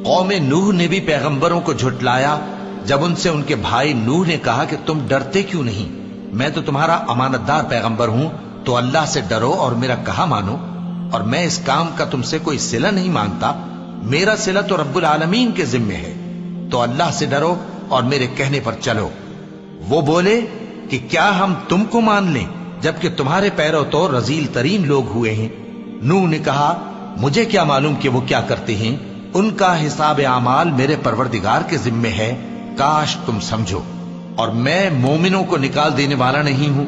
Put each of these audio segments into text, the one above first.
قوم نوح نے بھی پیغمبروں کو جھٹلایا جب ان سے ان کے بھائی نوح نے کہا کہ تم ڈرتے کیوں نہیں؟ میں تو تمہارا امانت دار پیغمبر ہوں، تو اللہ سے ڈرو اور میرا کہا مانو، اور میں اس کام کا تم سے کوئی صلہ نہیں مانگتا، میرا صلہ تو رب العالمین کے ذمے ہے، تو اللہ سے ڈرو اور میرے کہنے پر چلو۔ وہ بولے کہ کیا ہم تم کو مان لیں جبکہ تمہارے پیرو تو رذیل ترین لوگ ہوئے ہیں؟ نوح نے کہا مجھے کیا معلوم کہ وہ کیا کرتے ہیں، ان کا حساب اعمال میرے پروردگار کے ذمے ہے، کاش تم سمجھو، اور میں مومنوں کو نکال دینے والا نہیں ہوں،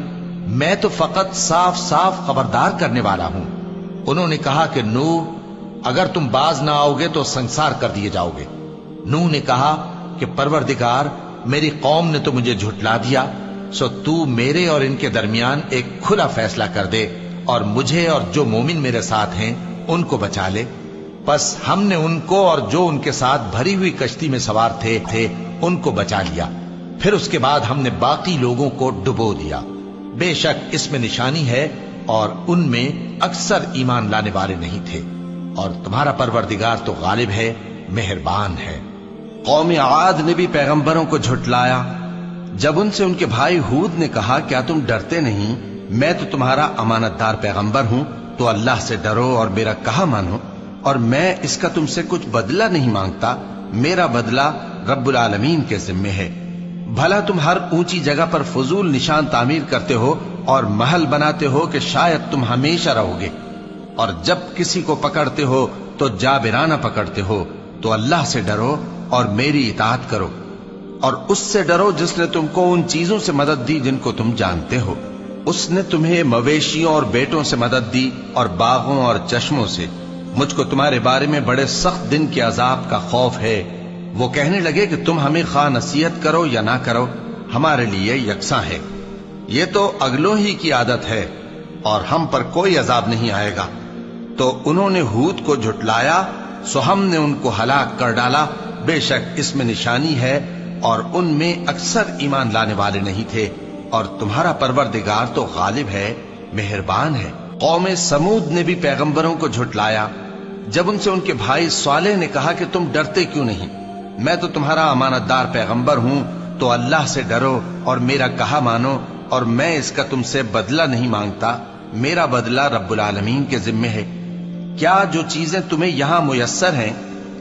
میں تو فقط صاف صاف خبردار کرنے والا ہوں۔ انہوں نے کہا کہ نوح اگر تم باز نہ آؤ گے تو سنسار کر دیے جاؤ گے۔ نوح نے کہا کہ پروردگار میری قوم نے تو مجھے جھٹلا دیا، سو تو میرے اور ان کے درمیان ایک کھلا فیصلہ کر دے اور مجھے اور جو مومن میرے ساتھ ہیں ان کو بچا لے۔ پس ہم نے ان کو اور جو ان کے ساتھ بھری ہوئی کشتی میں سوار تھے ان کو بچا لیا، پھر اس کے بعد ہم نے باقی لوگوں کو ڈبو دیا۔ بے شک اس میں نشانی ہے اور ان میں اکثر ایمان لانے والے نہیں تھے، اور تمہارا پروردگار تو غالب ہے، مہربان ہے۔ قوم عاد نے بھی پیغمبروں کو جھٹلایا جب ان سے ان کے بھائی ہود نے کہا کیا تم ڈرتے نہیں؟ میں تو تمہارا امانت دار پیغمبر ہوں، تو اللہ سے ڈرو اور میرا کہا مانو، اور میں اس کا تم سے کچھ بدلہ نہیں مانگتا، میرا بدلہ رب العالمین کے ذمے ہے۔ بھلا تم ہر اونچی جگہ پر فضول نشان تعمیر کرتے ہو اور محل بناتے ہو کہ شاید تم ہمیشہ رہو گے، اور جب کسی کو پکڑتے ہو تو جابرانہ پکڑتے ہو، تو اللہ سے ڈرو اور میری اطاعت کرو، اور اس سے ڈرو جس نے تم کو ان چیزوں سے مدد دی جن کو تم جانتے ہو۔ اس نے تمہیں مویشیوں اور بیٹوں سے مدد دی اور باغوں اور چشموں سے۔ مجھ کو تمہارے بارے میں بڑے سخت دن کے عذاب کا خوف ہے۔ وہ کہنے لگے کہ تم ہمیں خواہ نصیحت کرو یا نہ کرو، ہمارے لیے یکساں ہے، یہ تو اگلوں ہی کی عادت ہے اور ہم پر کوئی عذاب نہیں آئے گا۔ تو انہوں نے ہود کو جھٹلایا، سو ہم نے ان کو ہلاک کر ڈالا، بے شک اس میں نشانی ہے اور ان میں اکثر ایمان لانے والے نہیں تھے، اور تمہارا پروردگار تو غالب ہے، مہربان ہے۔ قوم سمود نے بھی پیغمبروں کو جھٹلایا جب ان سے ان کے بھائی صالح نے کہا کہ تم ڈرتے کیوں نہیں؟ میں تو تمہارا امانت دار پیغمبر ہوں، تو اللہ سے ڈرو اور میرا کہا مانو، اور میں اس کا تم سے بدلہ نہیں مانگتا، میرا بدلہ رب العالمین کے ذمے ہے۔ کیا جو چیزیں تمہیں یہاں میسر ہیں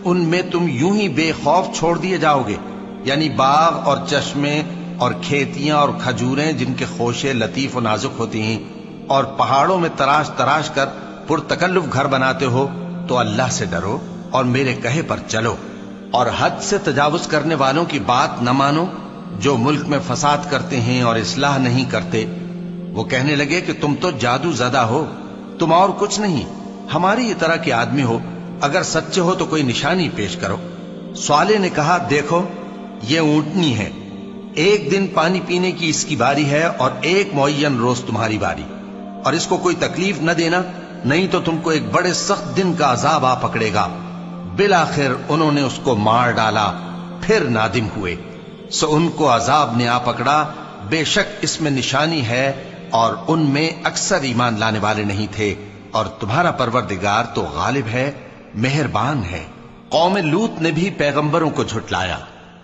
ان میں تم یوں ہی بے خوف چھوڑ دیے جاؤ گے؟ یعنی باغ اور چشمے اور کھیتیاں اور کھجوریں جن کے خوشے لطیف و نازک ہوتی ہیں، اور پہاڑوں میں تراش تراش کر پرتکلف گھر بناتے ہو، تو اللہ سے ڈرو اور میرے کہے پر چلو، اور حد سے تجاوز کرنے والوں کی بات نہ مانو جو ملک میں فساد کرتے ہیں اور اصلاح نہیں کرتے۔ وہ کہنے لگے کہ تم تو جادو زدہ ہو، تم اور کچھ نہیں، ہماری یہ طرح کے آدمی ہو، اگر سچے ہو تو کوئی نشانی پیش کرو۔ صالح نے کہا دیکھو یہ اونٹنی ہے، ایک دن پانی پینے کی اس کی باری ہے اور ایک معین روز تمہاری باری، اور اس کو کوئی تکلیف نہ دینا، نہیں تو تم کو ایک بڑے سخت دن کا عذاب آ پکڑے گا۔ بالآخر انہوں نے اس کو مار ڈالا، پھر نادم ہوئے، سو ان کو عذاب نے آ پکڑا، بے شک اس میں نشانی ہے اور ان میں اکثر ایمان لانے والے نہیں تھے، اور تمہارا پروردگار تو غالب ہے، مہربان ہے۔ قوم لوط نے بھی پیغمبروں کو جھٹلایا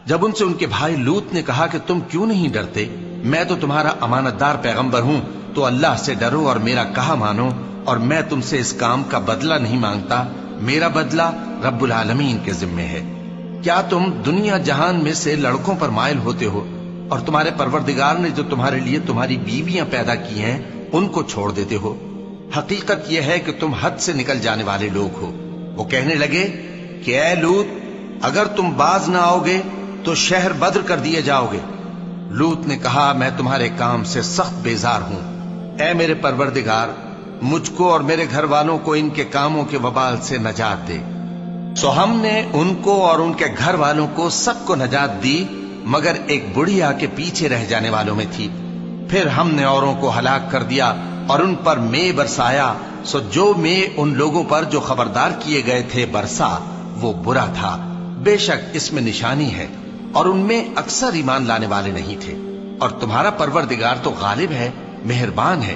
جب ان سے ان کے بھائی لوط نے کہا کہ تم کیوں نہیں ڈرتے؟ میں تو تمہارا امانت دار پیغمبر ہوں، تو اللہ سے ڈرو اور میرا کہا مانو، اور میں تم سے اس کام کا بدلہ نہیں مانگتا، میرا بدلہ رب العالمین کے ذمے ہے۔ کیا تم دنیا جہان میں سے لڑکوں پر مائل ہوتے ہو اور تمہارے پروردگار نے جو تمہارے لیے تمہاری بیویاں پیدا کی ہیں ان کو چھوڑ دیتے ہو؟ حقیقت یہ ہے کہ تم حد سے نکل جانے والے لوگ ہو۔ وہ کہنے لگے کہ اے لوط اگر تم باز نہ آؤ گے تو شہر بدر کر دیے جاؤ گے۔ لوط نے کہا میں تمہارے کام سے سخت بیزار ہوں، اے میرے پروردگار مجھ کو اور میرے گھر والوں کو ان کے کاموں کے وبال سے نجات دے۔ سو ہم نے ان کو اور ان کے گھر والوں کو سب کو نجات دی، مگر ایک بڑھیا کے پیچھے رہ جانے والوں میں تھی۔ پھر ہم نے اوروں کو ہلاک کر دیا اور ان پر مے برسایا، سو جو مے ان لوگوں پر جو خبردار کیے گئے تھے برسا وہ برا تھا۔ بے شک اس میں نشانی ہے اور ان میں اکثر ایمان لانے والے نہیں تھے، اور تمہارا پروردگار تو غالب ہے، مہربان ہے۔